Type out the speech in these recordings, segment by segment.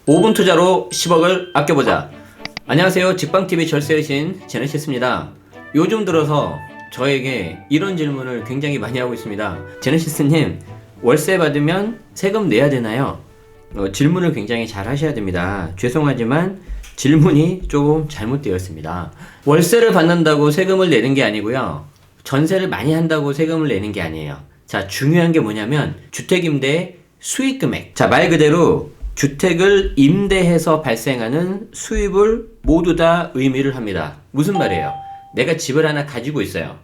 5분 투자로 10억을 아껴보자. 안녕하세요. 직방TV 절세의 신 제네시스입니다. 요즘 들어서 저에게 이런 질문을 굉장히 많이 하고 있습니다. 제네시스님, 월세 받으면 세금 내야 되나요? 질문을 굉장히 잘 하셔야 됩니다. 죄송하지만 질문이 조금 잘못되어 있습니다. 월세를 받는다고 세금을 내는 게 아니고요. 전세를 많이 한다고 세금을 내는 게 아니에요. 자, 중요한 게 뭐냐면 주택임대 수익금액. 자, 말 그대로 주택을 임대해서 발생하는 수입을 모두 다 의미를 합니다. 무슨 말이에요? 내가 집을 하나 가지고 있어요.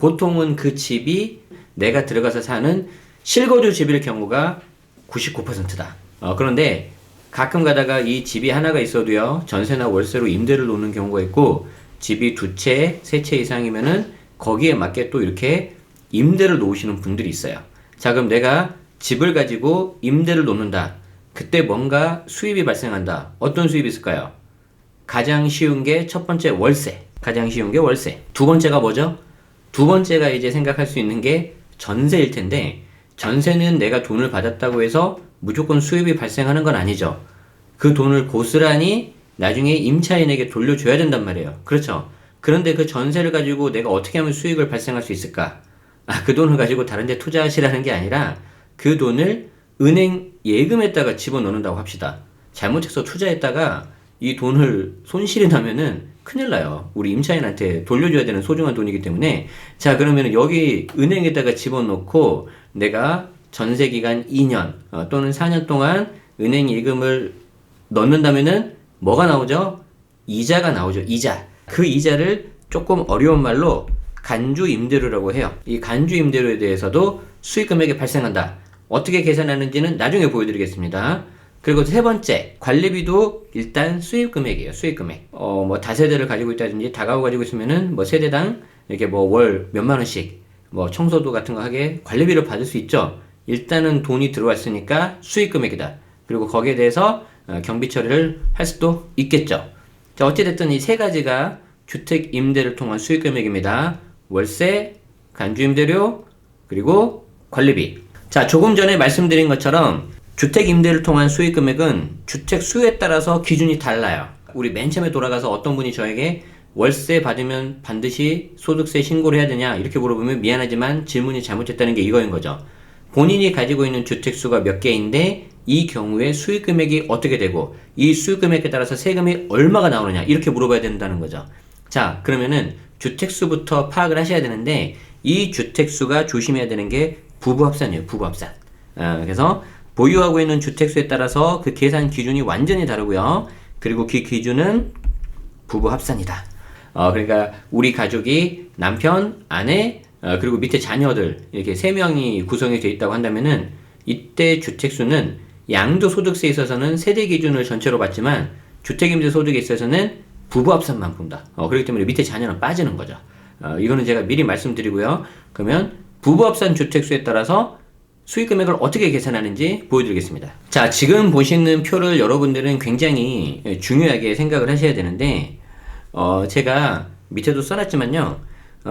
보통은 그 집이 내가 들어가서 사는 실거주 집일 경우가 99%다. 그런데 가끔 가다가 이 집이 하나가 있어도요, 전세나 월세로 임대를 놓는 경우가 있고, 집이 두 채, 세 채 이상이면은 거기에 맞게 또 이렇게 임대를 놓으시는 분들이 있어요. 자, 그럼 내가 집을 가지고 임대를 놓는다. 그때 뭔가 수입이 발생한다. 어떤 수입이 있을까요? 가장 쉬운 게 첫 번째 월세. 가장 쉬운 게 월세. 두 번째가 뭐죠? 두 번째가 이제 생각할 수 있는 게 전세일 텐데, 전세는 내가 돈을 받았다고 해서 무조건 수입이 발생하는 건 아니죠. 그 돈을 고스란히 나중에 임차인에게 돌려줘야 된단 말이에요. 그렇죠? 그런데 그 전세를 가지고 내가 어떻게 하면 수익을 발생할 수 있을까? 그 돈을 가지고 다른 데 투자하시라는 게 아니라 그 돈을 은행 예금에다가 집어넣는다고 합시다. 잘못해서 투자했다가 이 돈을 손실이 나면은 큰일 나요. 우리 임차인한테 돌려줘야 되는 소중한 돈이기 때문에. 자, 그러면 여기 은행에다가 집어넣고 내가 전세기간 2년 또는 4년 동안 은행 예금을 넣는다면은 뭐가 나오죠? 이자가 나오죠. 이자. 그 이자를 조금 어려운 말로 간주 임대료라고 해요. 이 간주 임대료에 대해서도 수익 금액이 발생한다. 어떻게 계산하는지는 나중에 보여드리겠습니다. 그리고 세 번째, 관리비도 일단 수익 금액이에요. 수익 금액. 뭐 다세대를 가지고 있다든지 다가구 가지고 있으면은 뭐 세대당 이렇게 뭐 월 몇만 원씩 뭐 청소도 같은 거 하게 관리비를 받을 수 있죠. 일단은 돈이 들어왔으니까 수익 금액이다. 그리고 거기에 대해서 경비 처리를 할 수도 있겠죠. 자, 어찌됐든 이 세 가지가 주택 임대를 통한 수익 금액입니다. 월세, 간주 임대료, 그리고 관리비. 자, 조금 전에 말씀드린 것처럼 주택 임대를 통한 수익 금액은 주택 수에 따라서 기준이 달라요. 우리 맨 처음에 돌아가서 어떤 분이 저에게 월세 받으면 반드시 소득세 신고를 해야 되냐 이렇게 물어보면 미안하지만 질문이 잘못됐다는 게 이거인 거죠. 본인이 가지고 있는 주택 수가 몇 개인데 이 경우에 수익 금액이 어떻게 되고 이 수익 금액에 따라서 세금이 얼마가 나오느냐 이렇게 물어봐야 된다는 거죠. 자, 그러면은 주택 수부터 파악을 하셔야 되는데 이 주택 수가 조심해야 되는 게 부부합산이에요. 부부합산. 그래서 보유하고 있는 주택수에 따라서 그 계산 기준이 완전히 다르고요. 그리고 그 기준은 부부합산이다. 그러니까 우리 가족이 남편, 아내, 그리고 밑에 자녀들 이렇게 세 명이 구성이 되어 있다고 한다면은 이때 주택수는 양도소득세에 있어서는 세대 기준을 전체로 봤지만 주택임대소득에 있어서는 부부합산만 본다. 그렇기 때문에 밑에 자녀는 빠지는 거죠. 이거는 제가 미리 말씀드리고요. 그러면 부부합산 주택수에 따라서 수익 금액을 어떻게 계산하는지 보여드리겠습니다. 자, 지금 보시는 표를 여러분들은 굉장히 중요하게 생각을 하셔야 되는데, 제가 밑에도 써놨지만요,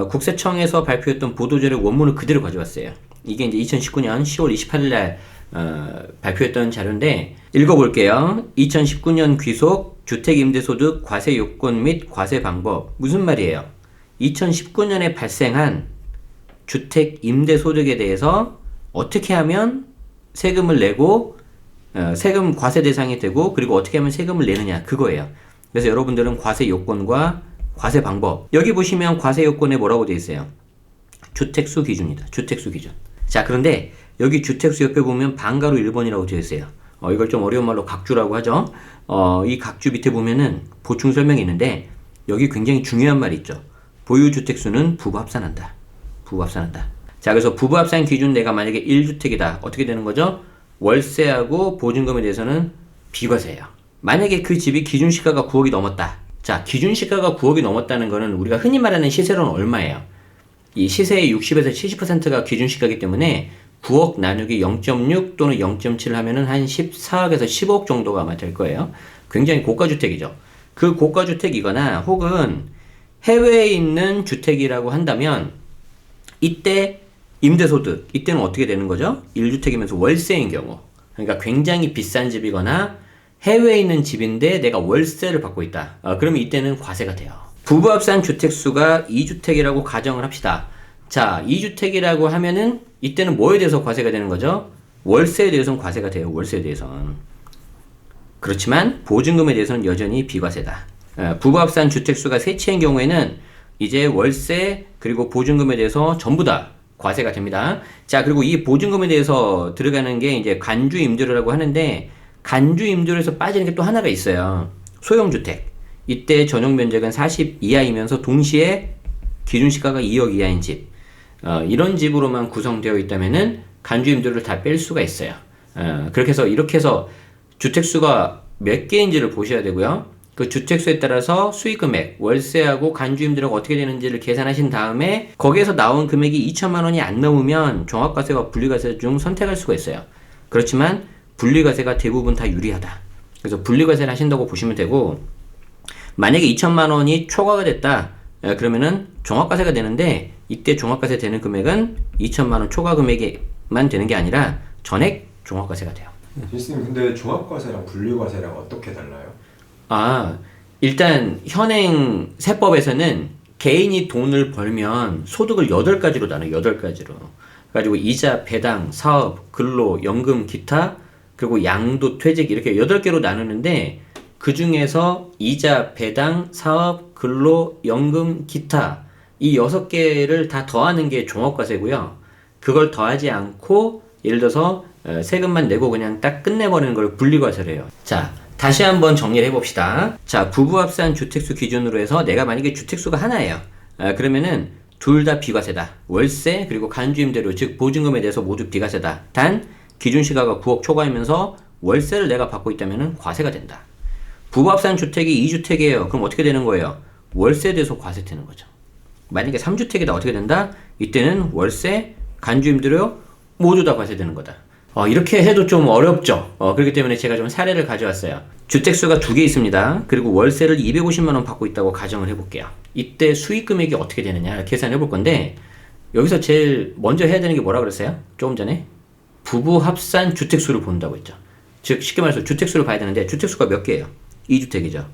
국세청에서 발표했던 보도자료 원문을 그대로 가져왔어요. 이게 이제 2019년 10월 28일 날 발표했던 자료인데, 읽어볼게요. 2019년 귀속 주택임대소득 과세 요건 및 과세 방법. 무슨 말이에요? 2019년에 발생한 주택 임대 소득에 대해서 어떻게 하면 세금을 내고 세금 과세 대상이 되고 그리고 어떻게 하면 세금을 내느냐 그거예요. 그래서 여러분들은 과세 요건과 과세 방법 여기 보시면 과세 요건에 뭐라고 되어 있어요? 주택수 기준이다. 주택수 기준. 자, 그런데 여기 주택수 옆에 보면 방가로 1번이라고 되어 있어요. 이걸 좀 어려운 말로 각주라고 하죠. 이 각주 밑에 보면은 보충 설명이 있는데 여기 굉장히 중요한 말이 있죠. 보유주택수는 부부합산한다. 부부합산한다. 자, 그래서 부부합산 기준 내가 만약에 1주택이다. 어떻게 되는 거죠? 월세하고 보증금에 대해서는 비과세예요. 만약에 그 집이 기준시가가 9억이 넘었다. 자, 기준시가가 9억이 넘었다는 거는 우리가 흔히 말하는 시세로는 얼마예요? 이 시세의 60에서 70%가 기준시가이기 때문에 9억 나누기 0.6 또는 0.7 하면은 한 14억에서 15억 정도가 아마 될 거예요. 굉장히 고가주택이죠. 그 고가주택이거나 혹은 해외에 있는 주택이라고 한다면 이때 임대소득, 이때는 어떻게 되는 거죠? 1주택이면서 월세인 경우. 그러니까 굉장히 비싼 집이거나 해외에 있는 집인데 내가 월세를 받고 있다. 그러면 이때는 과세가 돼요. 부부 합산 주택수가 2주택이라고 가정을 합시다. 자, 2주택이라고 하면은 이때는 뭐에 대해서 과세가 되는 거죠? 월세에 대해서는 과세가 돼요. 월세에 대해서는. 그렇지만 보증금에 대해서는 여전히 비과세다. 부부 합산 주택수가 세 채인 경우에는 이제 월세 그리고 보증금에 대해서 전부 다 과세가 됩니다. 자, 그리고 이 보증금에 대해서 들어가는 게 이제 간주임대료라고 하는데 간주임대료에서 빠지는 게 또 하나가 있어요. 소형주택. 이때 전용 면적은 40 이하이면서 동시에 기준시가가 2억 이하인 집. 이런 집으로만 구성되어 있다면은 간주임대료를 다 뺄 수가 있어요. 그렇게 해서 이렇게 해서 주택수가 몇 개인지를 보셔야 되고요. 그 주택수에 따라서 수익금액, 월세하고 간주임대료가 어떻게 되는지를 계산하신 다음에 거기에서 나온 금액이 2천만 원이 안 넘으면 종합과세와 분리과세 중 선택할 수가 있어요. 그렇지만 분리과세가 대부분 다 유리하다. 그래서 분리과세를 하신다고 보시면 되고, 만약에 2천만 원이 초과가 됐다. 그러면은 종합과세가 되는데 이때 종합과세 되는 금액은 2천만 원 초과 금액만 되는 게 아니라 전액 종합과세가 돼요. 교수님, 근데 종합과세랑 분리과세랑 어떻게 달라요? 일단 현행 세법에서는 개인이 돈을 벌면 소득을 8가지로 나눠요. 8가지로. 그래가지고 이자, 배당, 사업, 근로, 연금, 기타, 그리고 양도, 퇴직 이렇게 8개로 나누는데 그 중에서 이자, 배당, 사업, 근로, 연금, 기타 이 6개를 다 더하는 게 종합과세고요. 그걸 더하지 않고 예를 들어서 세금만 내고 그냥 딱 끝내버리는 걸 분리과세래요. 자, 다시 한번 정리를 해봅시다. 자, 부부 합산 주택수 기준으로 해서 내가 만약에 주택수가 하나예요. 그러면은 둘 다 비과세다. 월세 그리고 간주임대료 즉 보증금에 대해서 모두 비과세다. 단 기준시가가 9억 초과이면서 월세를 내가 받고 있다면은 과세가 된다. 부부 합산 주택이 2주택이에요. 그럼 어떻게 되는 거예요? 월세에 대해서 과세되는 거죠. 만약에 3주택이다 어떻게 된다? 이때는 월세, 간주임대료 모두 다 과세되는 거다. 이렇게 해도 좀 어렵죠. 그렇기 때문에 제가 좀 사례를 가져왔어요. 주택수가 2개 있습니다. 그리고 월세를 250만 원 받고 있다고 가정을 해볼게요. 이때 수익금액이 어떻게 되느냐 계산해 볼 건데 여기서 제일 먼저 해야 되는 게 뭐라 그랬어요? 조금 전에 부부 합산 주택수를 본다고 했죠. 즉 쉽게 말해서 주택수를 봐야 되는데 주택수가 몇 개예요? 2주택이죠.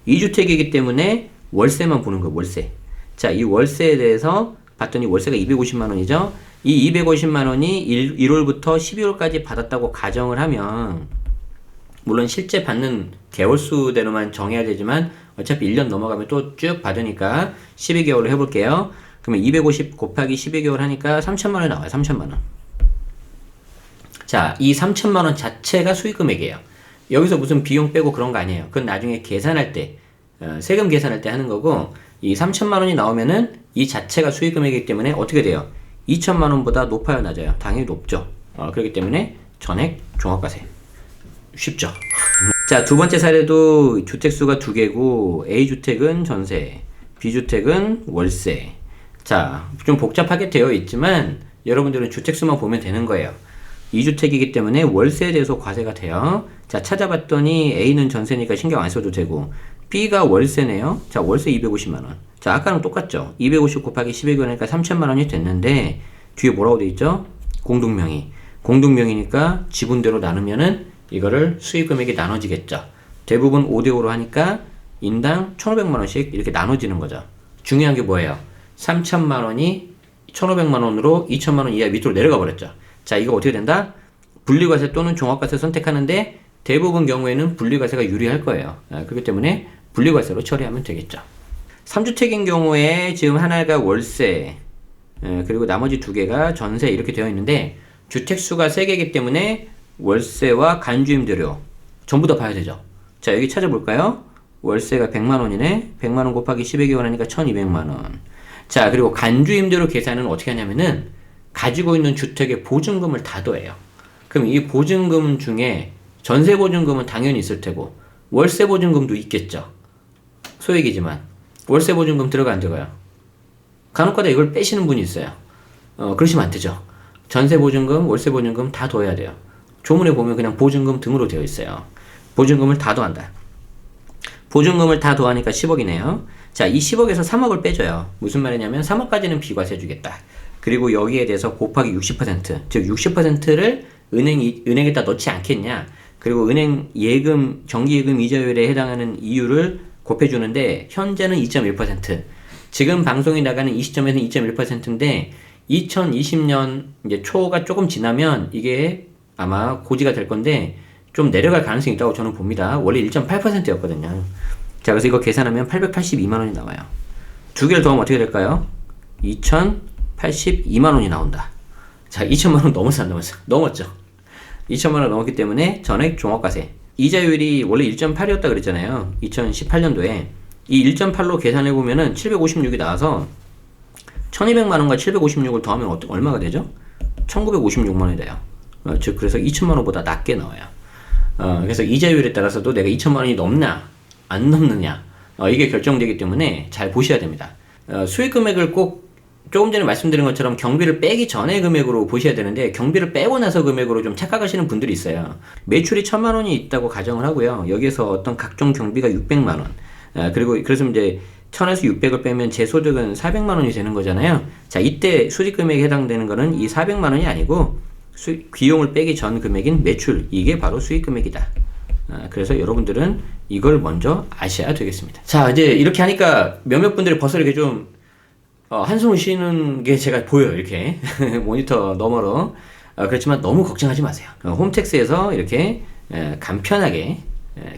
2주택이기 때문에 월세만 보는 거예요. 월세. 자, 이 월세에 대해서 봤더니 월세가 250만 원이죠. 이 250만 원이 1월부터 12월까지 받았다고 가정을 하면 물론 실제 받는 개월수대로만 정해야 되지만 어차피 1년 넘어가면 또 쭉 받으니까 12개월로 해볼게요. 그러면 250 곱하기 12개월 하니까 3천만 원이 나와요. 3천만 원. 자, 이 3천만 원 자체가 수익금액이에요. 여기서 무슨 비용 빼고 그런 거 아니에요. 그건 나중에 계산할 때 세금 계산할 때 하는 거고 이 3천만 원이 나오면은 이 자체가 수익금액이기 때문에 어떻게 돼요? 2천만 원보다 높아요, 낮아요? 당연히 높죠. 그렇기 때문에 전액 종합과세. 쉽죠? 자, 두 번째 사례도 주택수가 2개고 A주택은 전세, B주택은 월세. 자, 좀 복잡하게 되어 있지만 여러분들은 주택수만 보면 되는 거예요. 2주택이기 때문에 월세에 대해서 과세가 돼요. 자, 찾아봤더니 A는 전세니까 신경 안 써도 되고 B가 월세네요. 자, 월세 250만 원. 자, 아까랑 똑같죠? 250 곱하기 12개월이니까 3천만 원이 됐는데 뒤에 뭐라고 돼 있죠? 공동명의. 공동명의니까 지분대로 나누면은 이거를 수익금액이 나눠지겠죠. 대부분 5대5로 하니까 인당 1,500만 원씩 이렇게 나눠지는 거죠. 중요한 게 뭐예요? 3천만 원이 1,500만 원으로 2천만 원 이하 밑으로 내려가 버렸죠. 자, 이거 어떻게 된다? 분리과세 또는 종합과세 선택하는데 대부분 경우에는 분리과세가 유리할 거예요. 그렇기 때문에 분리과세로 처리하면 되겠죠. 3주택인 경우에 지금 하나가 월세, 그리고 나머지 2개가 전세 이렇게 되어 있는데 주택수가 3개이기 때문에 월세와 간주임대료 전부 다 봐야 되죠. 자, 여기 찾아볼까요? 월세가 100만 원이네. 100만 원 곱하기 12개월 하니까 1,200만 원. 자, 그리고 간주임대료 계산은 어떻게 하냐면은 가지고 있는 주택의 보증금을 다 더해요. 그럼 이 보증금 중에 전세 보증금은 당연히 있을 테고 월세 보증금도 있겠죠. 소액이지만 월세 보증금 들어가 안 들어가요? 간혹가다 이걸 빼시는 분이 있어요. 그러시면 안 되죠. 전세 보증금, 월세 보증금 다 더해야 돼요. 조문에 보면 그냥 보증금 등으로 되어 있어요. 보증금을 다 더한다. 보증금을 다 더하니까 10억이네요. 자, 이 10억에서 3억을 빼줘요. 무슨 말이냐면 3억까지는 비과세 주겠다. 그리고 여기에 대해서 곱하기 60%, 즉 60%를 은행에다 넣지 않겠냐. 그리고 은행 예금, 정기예금 이자율에 해당하는 이율을 곱해주는데 현재는 2.1%. 지금 방송이 나가는 이 시점에는 2.1%인데 2020년 이제 초가 조금 지나면 이게 아마 고지가 될 건데 좀 내려갈 가능성이 있다고 저는 봅니다. 원래 1.8%였거든요. 자, 그래서 이거 계산하면 882만 원이 나와요. 두 개를 더하면 어떻게 될까요? 2082만 원이 나온다. 자, 2천만 원 넘었죠. 2천만 원 넘었기 때문에 전액 종합과세. 이자율이 원래 1.8이었다 그랬잖아요. 2018년도에. 이 1.8로 계산해보면은 756이 나와서 1200만 원과 756을 더하면 얼마가 되죠? 1956만 원이 돼요. 즉, 그래서 2천만 원보다 낮게 나와요. 그래서 이자율에 따라서도 내가 2천만 원이 넘나, 안 넘느냐, 이게 결정되기 때문에 잘 보셔야 됩니다. 수익 금액을 꼭 조금 전에 말씀드린 것처럼 경비를 빼기 전에 금액으로 보셔야 되는데 경비를 빼고 나서 금액으로 좀 착각하시는 분들이 있어요. 매출이 1000만 원이 있다고 가정을 하고요. 여기에서 어떤 각종 경비가 600만 원. 그리고 그래서 이제 1000에서 600을 빼면 제 소득은 400만 원이 되는 거잖아요. 자, 이때 수익 금액에 해당되는 거는 이 400만 원이 아니고 비용을 빼기 전 금액인 매출. 이게 바로 수익 금액이다. 그래서 여러분들은 이걸 먼저 아셔야 되겠습니다. 자, 이제 이렇게 하니까 몇몇 분들이 벌써 이렇게 좀 한숨을 쉬는 게 제가 보여요. 이렇게 모니터 너머로. 그렇지만 너무 걱정하지 마세요. 홈택스에서 이렇게 간편하게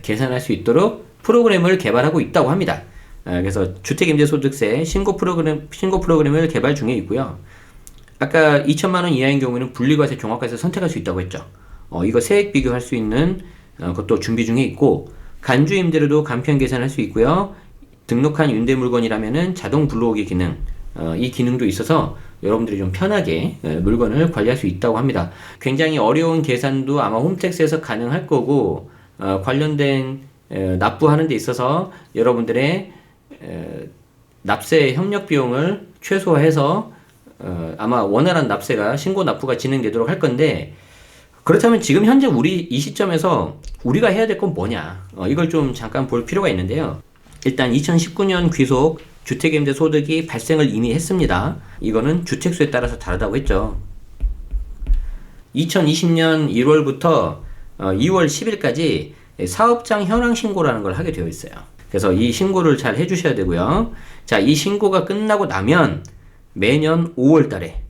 계산할 수 있도록 프로그램을 개발하고 있다고 합니다. 그래서 주택임대소득세 신고 프로그램을 개발 중에 있고요. 아까 2천만 원 이하인 경우에는 분리과세, 종합과세 선택할 수 있다고 했죠. 이거 세액 비교할 수 있는 것도 준비 중에 있고, 간주 임대료도 간편 계산할 수 있고요. 등록한 임대 물건이라면은 자동 불러오기 기능, 이 기능도 있어서 여러분들이 좀 편하게 물건을 관리할 수 있다고 합니다. 굉장히 어려운 계산도 아마 홈택스에서 가능할 거고, 관련된 납부하는 데 있어서 여러분들의 납세 협력 비용을 최소화해서 아마 원활한 납세가, 신고 납부가 진행되도록 할 건데, 그렇다면 지금 현재 이 시점에서 우리가 해야 될 건 뭐냐, 이걸 좀 잠깐 볼 필요가 있는데요. 일단 2019년 귀속 주택임대 소득이 발생을 이미 했습니다. 이거는 주택수에 따라서 다르다고 했죠. 2020년 1월부터 2월 10일까지 사업장 현황 신고라는 걸 하게 되어 있어요. 그래서 이 신고를 잘 해주셔야 되고요. 자, 이 신고가 끝나고 나면 매년 5월 달에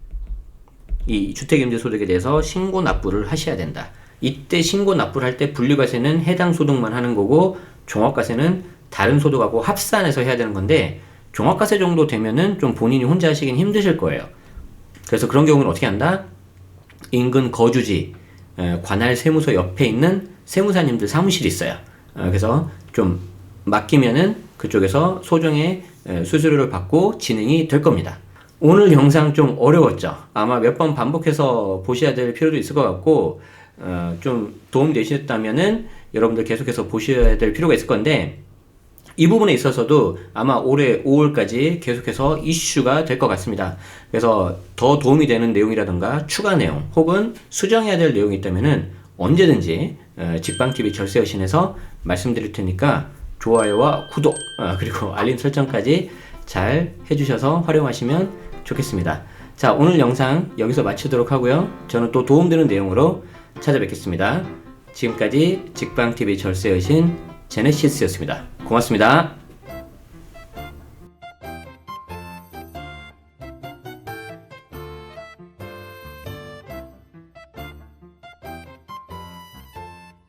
이 주택임대소득에 대해서 신고 납부를 하셔야 된다. 이때 신고 납부를 할 때 분리과세는 해당 소득만 하는 거고, 종합과세는 다른 소득하고 합산해서 해야 되는 건데, 종합과세 정도 되면은 좀 본인이 혼자 하시긴 힘드실 거예요. 그래서 그런 경우는 어떻게 한다? 인근 거주지, 관할 세무서 옆에 있는 세무사님들 사무실이 있어요. 그래서 좀 맡기면은 그쪽에서 소정의 수수료를 받고 진행이 될 겁니다. 오늘 영상 좀 어려웠죠? 아마 몇 번 반복해서 보셔야 될 필요도 있을 것 같고, 좀 도움 되셨다면은 여러분들 계속해서 보셔야 될 필요가 있을 건데, 이 부분에 있어서도 아마 올해 5월까지 계속해서 이슈가 될 것 같습니다. 그래서 더 도움이 되는 내용이라든가 추가 내용 혹은 수정해야 될 내용이 있다면은 언제든지 직방TV 절세여신에서 말씀드릴 테니까 좋아요와 구독, 그리고 알림 설정까지 잘 해주셔서 활용하시면 좋겠습니다. 자, 오늘 영상 여기서 마치도록 하고요. 저는 또 도움되는 내용으로 찾아뵙겠습니다. 지금까지 직방TV 절세여신 제네시스였습니다. 고맙습니다.